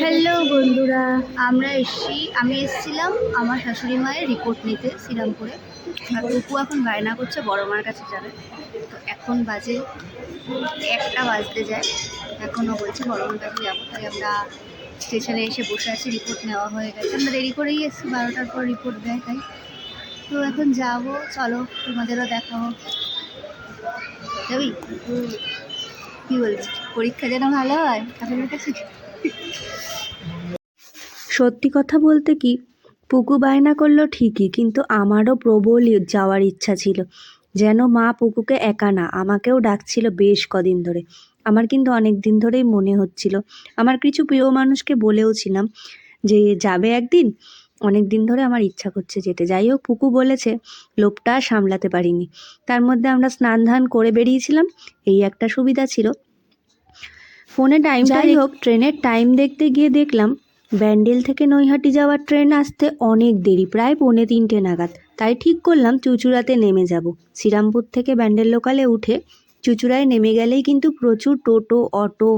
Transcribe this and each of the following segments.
Hello বন্ধুরা, আমি এসেছিলাম আমার শাশুড়ি মায়ের রিপোর্ট নিতে শ্রীরামপুরে। আর পুপু এখন বায়না করছে বড় মার কাছে যাবে। তো এখন বাজে 1টা বাজতে যায়, এখনও বলছে বড় মার কাছে যাবো। তাই আমরা স্টেশনে এসে বসে আছি, রিপোর্ট নেওয়া হয়ে গেছে। আমরা দেরি করেই এসেছি, 12টার পর রিপোর্ট দেয় তাই। তো এখন যাবো, চলো তোমাদেরও দেখাবো। যাবি? কী বলবি? পরীক্ষা যেন ভালো হয় ঠাকুরের কাছে। সত্যি কথা বলতে কি, পুকু বায়না করলো ঠিকই, কিন্তু আমারও প্রবল যাওয়ার ইচ্ছা ছিল। যেন মা পুকুকে একা না, আমাকেও ডাকছিল বেশ কদিন ধরে। আমার কিন্তু অনেক দিন ধরেই মনে হচ্ছিল, আমার কিছু প্রিয় মানুষকে বলেওছিলাম যে যাবে একদিন, অনেক দিন ধরে আমার ইচ্ছা করছে যেতে। যাই হোক, পুকু বলেছে, লোভটা সামলাতে পারিনি। তার মধ্যে আমরা স্নান ধান করে বেরিয়েছিলাম, এই একটা সুবিধা ছিল। ফোনে টাইম, যাই হোক, ট্রেনের টাইম দেখতে গিয়ে দেখলাম ব্যান্ডেল থেকে নৈহাটি যাওয়ার ট্রেন আসতে অনেক দেরি, প্রায় 2:45 নাগাদ। তাই ঠিক করলাম চুঁচুড়াতে নেমে যাব। শ্রীরামপুর থেকে ব্যান্ডেল লোকালে উঠে চুঁচুড়ায় নেমে গেলেই কিন্তু প্রচুর টোটো, অটো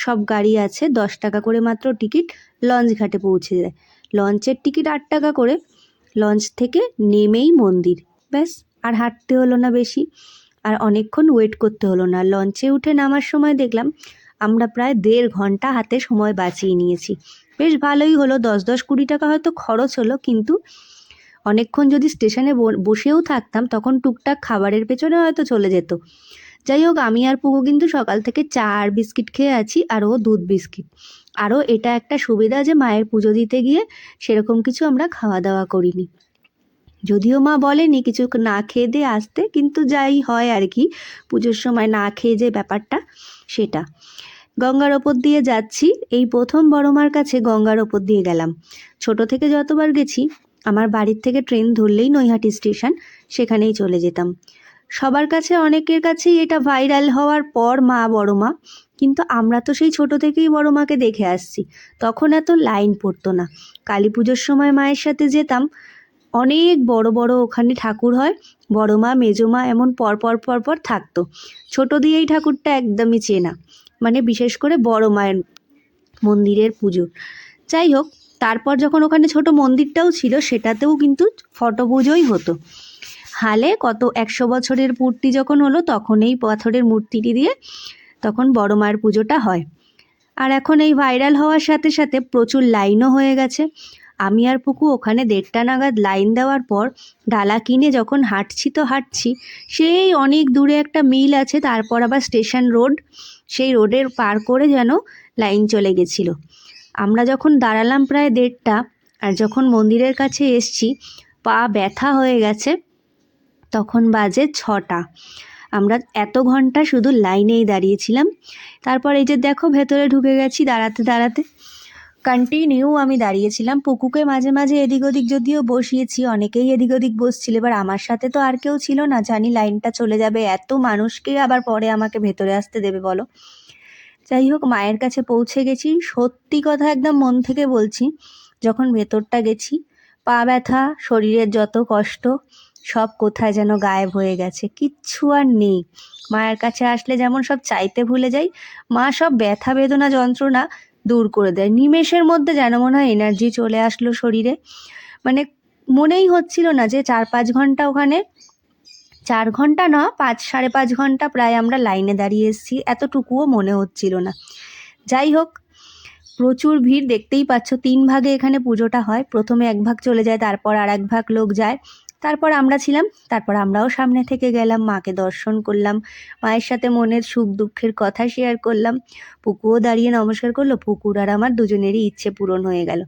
সব গাড়ি আছে। 10 টাকা করে মাত্র টিকিট, লঞ্চ ঘাটে পৌঁছে যায়। লঞ্চের টিকিট 8 টাকা করে। লঞ্চ থেকে নেমেই মন্দির, ব্যাস। আর হাঁটতে হলো না বেশি, আর অনেকক্ষণ ওয়েট করতে হলো না। লঞ্চে উঠে নামার সময় দেখলাম আমরা প্রায় 1.5 ঘন্টা হাতে সময় বাঁচিয়ে নিয়েছি। বেশ ভালোই হলো, 10-20 টাকা হয়তো খরচ হলো, কিন্তু অনেকক্ষণ যদি স্টেশনে বসেও থাকতাম তখন টুকটাক খাবারের পেছনে হয়তো চলে যেত। যাই হোক, আমি আর পুকু কিন্তু সকাল থেকে চা আর বিস্কিট খেয়ে আছি, আর ও দুধ বিস্কিট। আরও এটা একটা সুবিধা যে মায়ের পুজো দিতে গিয়ে সেরকম কিছু আমরা খাওয়া দাওয়া করিনি। যদিও মা বলেনি কিছু না খেয়ে দিয়ে আসতে, কিন্তু যাই হয় আর কি, পুজোর সময় না খেয়ে যে ব্যাপারটা, সেটা। গঙ্গার ওপর দিয়ে যাচ্ছি, এই প্রথম বড় মার কাছে গঙ্গার ওপর দিয়ে গেলাম। ছোট থেকে যতবার গেছি, আমার বাড়ির থেকে ট্রেন ধরলেই নৈহাটি স্টেশন, সেখানেই চলে যেতাম। সবার কাছে, অনেকের কাছেই এটা ভাইরাল হওয়ার পর মা বড় মা, কিন্তু আমরা তো সেই ছোট থেকেই বড় মাকে দেখে আসছি। তখন এত লাইন পড়তো না। কালী পুজোর সময় মায়ের সাথে যেতাম, অনেক বড় বড় ওখানে ঠাকুর হয়, বড় মা মেজো মা এমন পরপর পরপর থাকতো। ছোট দিয়েই ঠাকুরটা একদমই চেনা, মানে বিশেষ করে বড় মায়ের মন্দিরের পুজো। যাই হোক, তারপর যখন ওখানে ছোট মন্দিরটাও ছিল, সেটাতেও কিন্তু ফটো পুজোই হতো। হালে কত 100 বছরের পূর্তি যখন হলো, তখন এই পাথরের মূর্তিটি দিয়ে তখন বড় মায়ের পুজোটা হয়। আর এখন এই ভাইরাল হওয়ার সাথে সাথে প্রচুর লাইনও হয়ে গেছে। আমি আর পুকু ওখানে 1:30 নাগাদ লাইন দেওয়ার পর ডালা কিনে যখন হাঁটছি, সেই অনেক দূরে একটা মিল আছে, তারপর আবার স্টেশন রোড, সেই রোডের পার করে যেন লাইন চলে গেছিল। আমরা যখন দাঁড়ালাম প্রায় 1:30, আর যখন মন্দিরের কাছে এসছি পা ব্যথা হয়ে গেছে, তখন বাজে 6টা। আমরা এত ঘন্টা শুধু লাইনেই দাঁড়িয়েছিলাম। তারপর এই যে দেখো, ভেতরে ঢুকে গেছি দাঁড়াতে দাঁড়াতে। কন্টিনিউ আমি দাঁড়িয়েছিলাম। পুকুকে মাঝে মাঝে এদিক ওদিক যদিও বসিয়েছি, অনেকেই এদিক ওদিক বসছিল, এবার আমার সাথে তো আর কেউ ছিল না। জানি লাইনটা চলে যাবে, এত মানুষকে আবার পরে আমাকে ভেতরে আসতে দেবে বলো। যাই হোক, মায়ের কাছে পৌঁছে গেছি। সত্যি কথা একদম মন থেকে বলছি, যখন ভেতরটা গেছি, পা ব্যথা, শরীরের যত কষ্ট সব কোথায় যেন গায়েব হয়ে গেছে, কিচ্ছু আর নেই। মায়ের কাছে আসলে যেমন সব চাইতে ভুলে যাই, মা সব ব্যথা বেদনা যন্ত্রণা দূর করে দেয় নিমেষের মধ্যে। যেন মনে হয় এনার্জি চলে আসলো শরীরে। মানে মনেই হচ্ছিল না যে 4-5 ঘন্টা ওখানে, 4 ঘন্টা না, 5-5.5 ঘন্টা প্রায় আমরা লাইনে দাঁড়িয়ে এসেছি, এতটুকুও মনে হচ্ছিল না। যাই হোক, প্রচুর ভিড়, দেখতেই পাচ্ছ। 3 ভাগে এখানে পুজোটা হয়, প্রথমে 1 ভাগ চলে যায়, তারপর আর 1 ভাগ লোক যায়। তারপর আমরা ছিলাম, তারপর আমরাও সামনে থেকে গেলাম, মাকে দর্শন করলাম, মায়ের সাথে মনের সুখ দুঃখের কথা শেয়ার করলাম। পুকুও দাঁড়িয়ে নমস্কার করলো, পুকুর আর আমার দুজনেরই ইচ্ছে পূরণ হয়ে গেল।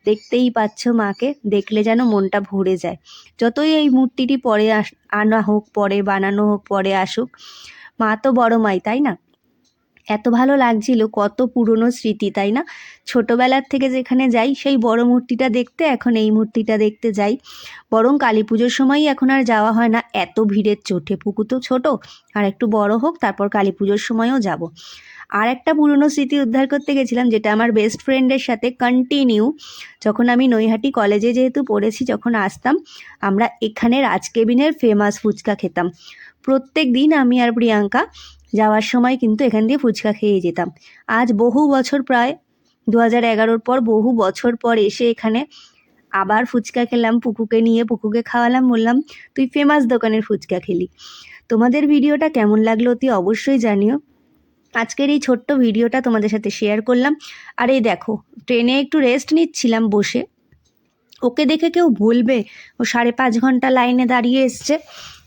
দেখতেই পাচ্ছ, মাকে দেখলে যেন মনটা ভরে যায়। যতই এই মূর্তিটি পরে আনা হোক, পরে বানানো হোক, পরে আসুক, মা তো বড় মাই, তাই না? এত ভালো লাগছিল, কত পুরনো স্মৃতি, তাই না? ছোটোবেলার থেকে যেখানে যাই সেই বড় মূর্তিটা দেখতে, এখন এই মূর্তিটা দেখতে যাই। বরং কালী পুজোর সময়ই এখন আর যাওয়া হয় না, এত ভিড়ের চোটে। পুকু তো ছোট, আর একটু বড় হোক, তারপর কালী পুজোর সময়ও যাব। আর একটা পুরনো স্মৃতি উদ্ধার করতে গেছিলাম, যেটা আমার বেস্ট ফ্রেন্ডের সাথে কন্টিনিউ। যখন আমি নৈহাটি কলেজে যেহেতু পড়েছি, যখন আসতাম আমরা এখানে রাজকেবিনের ফেমাস ফুচকা খেতাম প্রত্যেক দিন। আমি আর প্রিয়াঙ্কা যাওয়ার সময় কিন্তু এখান দিয়ে ফুচকা খেয়ে যেতাম। আজ বহু বছর, প্রায় 2011 পর বহু বছর পর এসে এখানে আবার ফুচকা খেলাম পুকুকে নিয়ে, পুকুকে খাওয়ালাম, বললাম তুই ফেমাস দোকানের ফুচকা খেলি। তোমাদের ভিডিওটা কেমন লাগলো অতি অবশ্যই জানিও। আজকের এই ছোট্ট ভিডিওটা তোমাদের সাথে শেয়ার করলাম। আর এই দেখো, ট্রেনে একটু রেস্ট নিচ্ছিলাম বসে, ওকে দেখে কেউ বলবে ও 5.5 ঘন্টা লাইনে দাঁড়িয়ে এসছে।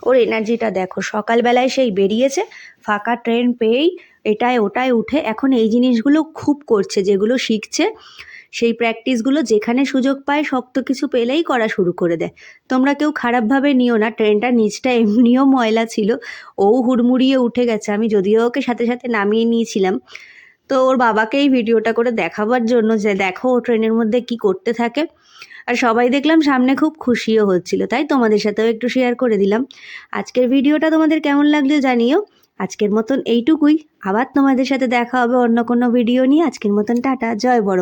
ওর এনার্জিটা দেখো, সকালবেলায় সেই বেরিয়েছে, ফাঁকা ট্রেন পেয়েই এটায় ওটায় উঠে এখন এই জিনিসগুলো খুব করছে, যেগুলো শিখছে সেই প্র্যাকটিসগুলো যেখানে সুযোগ পায় শক্ত কিছু পেলেই করা শুরু করে দেয়। তোমরা কেউ খারাপভাবে নিও না, ট্রেনটা নিচটা এমনিও ময়লা ছিল, ও হুড়মুড়িয়ে উঠে গেছে। আমি যদিও ওকে সাথে সাথে নামিয়ে নিয়েছিলাম, তো ওর বাবাকে এই ভিডিওটা করে দেখাবার জন্য যে দেখো ও ট্রেনের মধ্যে কি করতে থাকে। আর সবাই দেখলাম সামনে খুব খুশিও হচ্ছিল, তাই তোমাদের সাথেও একটু শেয়ার করে দিলাম। আজকের ভিডিওটা তোমাদের কেমন লাগলো জানিও। আজকের মতন এইটুকুই, আবার তোমাদের সাথে দেখা হবে অন্য কোনো ভিডিও নিয়ে। আজকের মতন টাটা, জয় বড় মা।